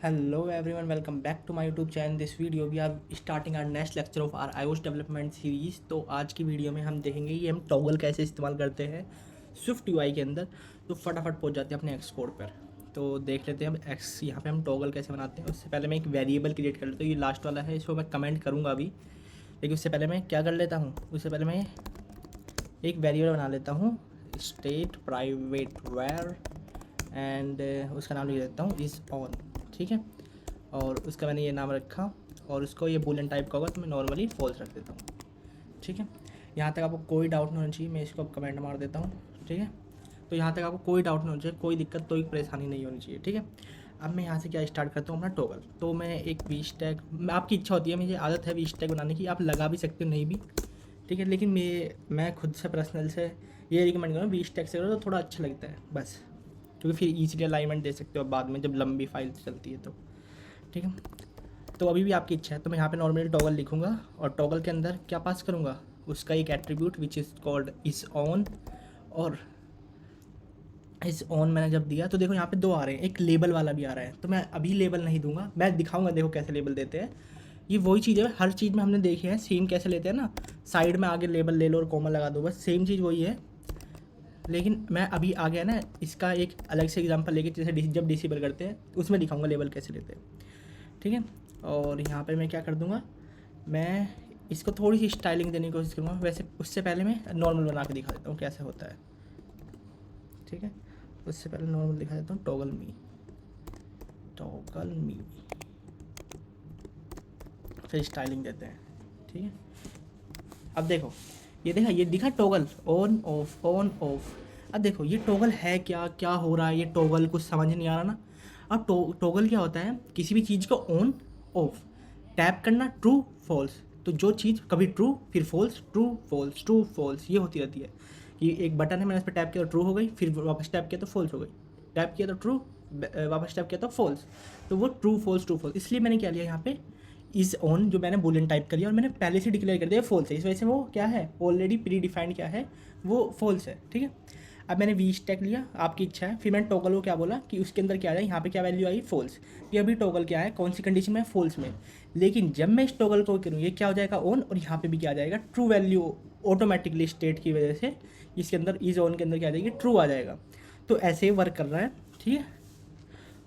Hello everyone, welcome back to my YouTube channel. This video we are starting our next lecture of our iOS development series. तो आज की video में हम देखेंगे कि हम टॉगल कैसे इस्तेमाल करते हैं स्विफ्ट यूआई के अंदर। तो फटाफट पहुंच जाते हैं अपने एक्स कोड पर। तो देख लेते हैं हम एक्स यहाँ पे हम टॉगल कैसे बनाते हैं। उससे पहले मैं एक वेरिएबल क्रिएट कर लेता हूँ। ये लास्ट वाला है, इसको मैं कमेंट करूँगा अभी, लेकिन उससे पहले मैं क्या कर लेता हूँ, उससे पहले मैं एक वेरिएबल बना लेता हूँ, स्टेट प्राइवेट वेर, एंड उसका नाम लिख देता हूँ इज़ ऑन। ठीक है, और उसका मैंने ये नाम रखा, और उसको ये बूलियन टाइप का होगा तो मैं नॉर्मली फॉल्स रख देता हूँ। ठीक है, यहाँ तक आपको कोई डाउट नहीं होना चाहिए। मैं इसको अब कमेंट मार देता हूँ। ठीक है, तो यहाँ तक आपको कोई डाउट नहीं होना चाहिए, कोई दिक्कत, कोई परेशानी नहीं होनी चाहिए। ठीक है, अब मैं यहाँ से क्या स्टार्ट करता हूँ अपना टॉगल। तो मैं एक वी स्टैक, आपकी इच्छा होती है, मुझे आदत है वी स्टैक बनाने की, आप लगा भी सकते हो नहीं भी। ठीक है, लेकिन मैं खुद से पर्सनल से ये रिकमेंड करूँगा वी स्टैक से करो तो थोड़ा अच्छा लगता है बस, क्योंकि फिर ईजिली अलाइनमेंट दे सकते हो बाद में जब लंबी फाइल चलती है तो। ठीक है, तो अभी भी आपकी इच्छा है तो मैं यहाँ पे नॉर्मली टॉगल लिखूँगा, और टॉगल के अंदर क्या पास करूँगा, उसका एक attribute which is called is on. और इज़ ऑन मैंने जब दिया तो देखो यहाँ पे दो आ रहे हैं, एक लेबल वाला भी आ रहा है, तो मैं अभी लेबल नहीं दूंगा, मैं दिखाऊंगा देखो कैसे लेबल देते हैं। ये वही चीज़ है, हर चीज़ में हमने देखी है सेम कैसे लेते हैं ना, साइड में आगे लेबल ले लो और कॉमा लगा दो, बस सेम चीज़ वही है। लेकिन मैं अभी आ गया ना, इसका एक अलग से एग्जांपल लेके, जैसे जब डिसेबल करते हैं उसमें दिखाऊंगा लेबल कैसे लेते हैं। ठीक है, और यहाँ पे मैं क्या कर दूँगा, मैं इसको थोड़ी सी स्टाइलिंग देने की कोशिश करूँगा। वैसे उससे पहले मैं नॉर्मल बना के दिखा देता हूँ कैसे होता है। ठीक है, उससे पहले नॉर्मल दिखा देता हूँ, टॉगल मी, फिर स्टाइलिंग देते हैं। ठीक है, अब देखो, ये देखा, ये दिखा toggle on off on off. अब देखो ये टॉगल है क्या, क्या हो रहा है, ये टॉगल कुछ समझ नहीं आ रहा ना। अब टॉगल क्या होता है, किसी भी चीज़ को ऑन ऑफ टैप करना, ट्रू फॉल्स, तो जो चीज़ कभी ट्रू फिर false, true false, true false, ये होती रहती है। कि एक बटन है, मैंने इस पर टैप किया तो ट्रू हो गई, फिर वापस टैप किया तो फॉल्स हो गई, टैप किया तो ट्रू, वापस टैप किया तो फॉल्स, तो वो ट्रू फॉल्स ट्रू फॉल्स। इसलिए मैंने क्या लिया यहाँ पे इज़ ऑन, जो मैंने बूलियन टाइप कर लिया और मैंने पहले से डिक्लेयर कर दिया फॉल्स है, इस वजह से वो क्या है, ऑलरेडी प्री डिफाइंड क्या है, वो फॉल्स है। ठीक है, अब मैंने वी स्टैक लिया, आपकी इच्छा है, फिर मैंने टॉगल को क्या बोला कि उसके अंदर क्या है, यहाँ पे क्या वैल्यू आई, फॉल्स। ये अभी टॉगल क्या है, कौन सी कंडीशन में, फॉल्स में। लेकिन जब मैं इस टॉगल को करूँ, ये क्या हो जाएगा, ऑन, और यहाँ पे भी क्या आ जाएगा, ट्रू वैल्यू, ऑटोमेटिकली स्टेट की वजह से इसके अंदर इज ऑन के अंदर क्या आ जाएगी, ट्रू आ जाएगा। तो ऐसे ही वर्क कर रहा है। ठीक है,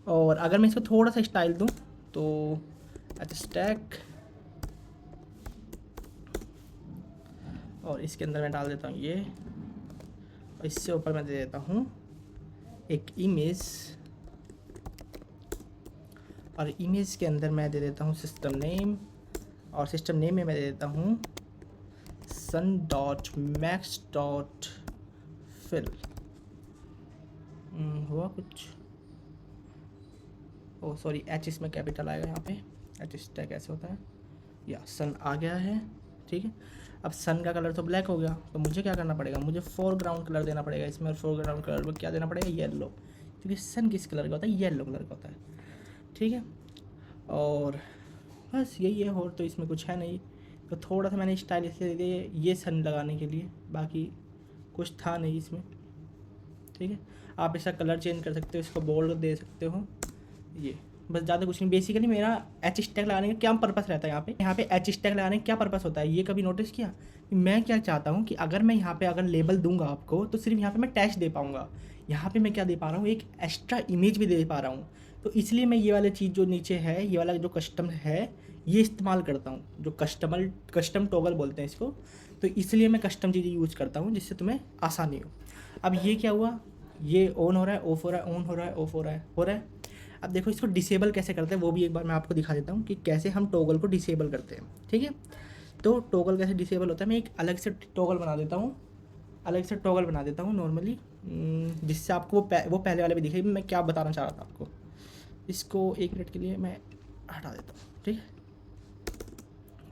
और अगर मैं इसको थोड़ा सा स्टाइल दूँ तो स्टैक, और इसके अंदर मैं डाल देता हूँ ये, और इससे ऊपर मैं दे देता हूँ एक इमेज, और इमेज के अंदर मैं दे देता हूँ सिस्टम नेम, और सिस्टम नेम में मैं दे देता हूँ sun.max.fill। हुआ कुछ, ओ सॉरी, एच इसमें कैपिटल आएगा यहाँ पे, एच स्टैक ऐसे होता है, या सन आ गया है। ठीक है, अब सन का कलर तो ब्लैक हो गया, तो मुझे क्या करना पड़ेगा, मुझे फोरग्राउंड कलर देना पड़ेगा इसमें, और फोरग्राउंड कलर में क्या देना पड़ेगा, येलो, क्योंकि सन किस कलर का होता है, येलो कलर का होता है। ठीक है, और बस यही है, और तो इसमें कुछ है नहीं। तो थोड़ा सा मैंने स्टाइल इसलिए दे दिया ये सन लगाने के लिए, बाकी कुछ था नहीं इसमें। ठीक है, आप इसका कलर चेंज कर सकते हो, इसको बोल्ड दे सकते हो, ये बस, ज़्यादा कुछ नहीं। बेसिकली मेरा एच स्टैक लगाने का क्या पर्पस रहता है, यहाँ पे एच स्टैक लगाने का क्या पर्पस होता है, ये कभी नोटिस किया कि मैं क्या चाहता हूँ कि अगर मैं यहाँ पे अगर लेबल दूंगा आपको तो सिर्फ यहाँ पे मैं टैच दे पाऊँगा, यहाँ पे मैं क्या दे पा रहा हूँ, एक एक्स्ट्रा इमेज भी दे पा रहा हूँ। तो इसलिए मैं ये वाली चीज़ जो नीचे है, ये वाला जो कस्टम है, ये इस्तेमाल करता हूँ, जो कस्टम टॉगल बोलते हैं इसको। तो इसलिए मैं कस्टम चीज़ें यूज़ करता हूँ जिससे तुम्हें आसानी हो। अब ये क्या हुआ, ये ऑन हो रहा है, ऑफ हो रहा है, ऑन हो रहा है, ऑफ हो रहा है। अब देखो इसको डिसेबल कैसे करते हैं वो भी एक बार मैं आपको दिखा देता हूँ कि कैसे हम टॉगल को डिसेबल करते हैं। ठीक है, तो टॉगल कैसे डिसेबल होता है, मैं एक अलग से टॉगल बना देता हूँ, नॉर्मली, जिससे आपको वो पहले वाले भी दिखे मैं क्या बताना चाह रहा था आपको। इसको 1 मिनट के लिए मैं हटा देता हूँ। ठीक है,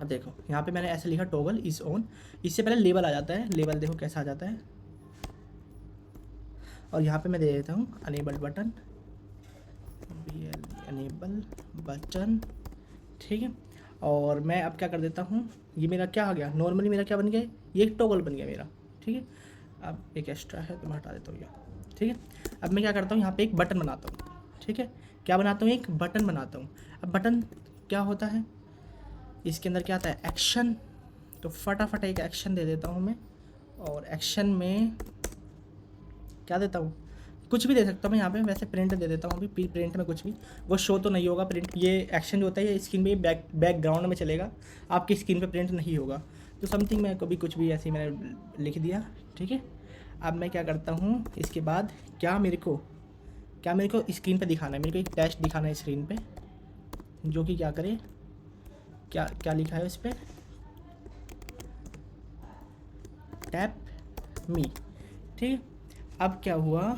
अब देखो यहाँ पे मैंने ऐसे लिखा टॉगल इज़ ऑन, इससे पहले लेबल आ जाता है, लेबल देखो कैसा आ जाता है, और यहाँ पे मैं दे देता हूँ अनेबल्ड बटन, अनेबल बटन। ठीक है, और मैं अब क्या कर देता हूँ, ये मेरा क्या आ गया, नॉर्मली मेरा क्या बन गया, ये एक टॉगल बन गया मेरा। ठीक है, अब एक एक्स्ट्रा है तो मैं हटा देता हूँ ये। ठीक है, अब मैं क्या करता हूँ, यहाँ पे एक बटन बनाता हूँ। ठीक है। क्या बनाता हूँ, एक बटन बनाता हूँ। अब बटन क्या होता है, इसके अंदर क्या आता है, एक्शन। तो फटाफट एक एक्शन दे देता हूँ मैं, और एक्शन में क्या देता हूँ, कुछ भी दे सकता हूँ मैं यहाँ पे। वैसे प्रिंट दे देता हूँ अभी, प्रिंट में कुछ भी, वो शो तो नहीं होगा प्रिंट। ये एक्शन जो होता है ये स्क्रीन पे बैकग्राउंड में चलेगा, आपकी स्क्रीन पे प्रिंट नहीं होगा। तो समथिंग मैं कभी कुछ भी ऐसे ही मैंने लिख दिया, ठीक है। अब मैं क्या करता हूँ, इसके बाद क्या मेरे को स्क्रीन पे दिखाना है, मेरे को एक टेक्स्ट दिखाना है स्क्रीन पे, जो कि क्या करे, क्या क्या लिखा है उस पर, टैप मी, ठीक है। अब क्या हुआ,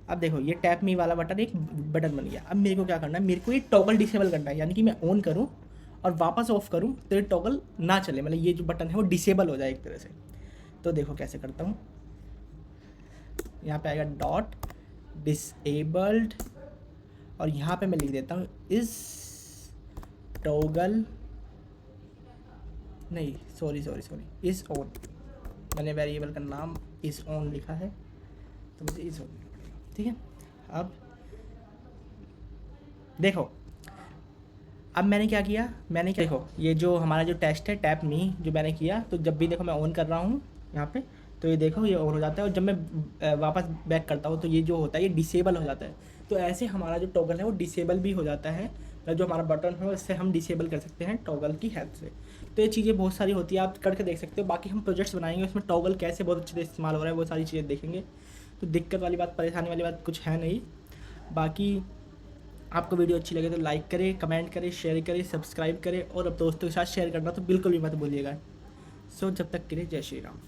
अब देखो ये टैप मी वाला बटन एक बटन बन गया। अब मेरे को क्या करना है, मेरे को ये टॉगल डिसेबल करना है, यानी कि मैं ऑन करूँ और वापस ऑफ करूँ तो ये टॉगल ना चले, मतलब ये जो बटन है वो डिसेबल हो जाए एक तरह से। तो देखो कैसे करता हूँ, यहाँ पे आएगा डॉट डिसेबल्ड, और यहाँ पे मैं लिख देता हूँ इस टॉगल, नहीं सॉरी इस ऑन, मैंने वेरिएबल का नाम इस ऑन लिखा है तो मुझे इस ऑन लिखना पड़ेगा, ठीक है। अब देखो, अब मैंने क्या किया, देखो ये जो हमारा जो टेस्ट है टैप मी जो मैंने किया, तो जब भी देखो मैं ऑन कर रहा हूँ यहाँ पे, तो ये देखो ये ऑन हो जाता है, और जब मैं वापस बैक करता हूँ तो ये जो होता है ये डिसेबल हो जाता है। तो ऐसे हमारा जो टॉगल है वो डिसेबल भी हो जाता है, जो हमारा बटन है इससे हम डिसेबल कर सकते हैं टॉगल की हेल्प से। तो ये चीज़ें बहुत सारी होती है, आप करके देख सकते हो। बाकी हम प्रोजेक्ट्स बनाएंगे उसमें टॉगल कैसे बहुत अच्छे से इस्तेमाल हो रहा है वो सारी चीज़ें देखेंगे। तो दिक्कत वाली बात, परेशानी वाली बात कुछ है नहीं। बाकी आपको वीडियो अच्छी लगे तो लाइक करें, कमेंट करें, शेयर करें, सब्सक्राइब करें, और अब दोस्तों के साथ शेयर करना तो बिल्कुल भी मत भूलिएगा। सो जब तक के लिए जय श्री राम।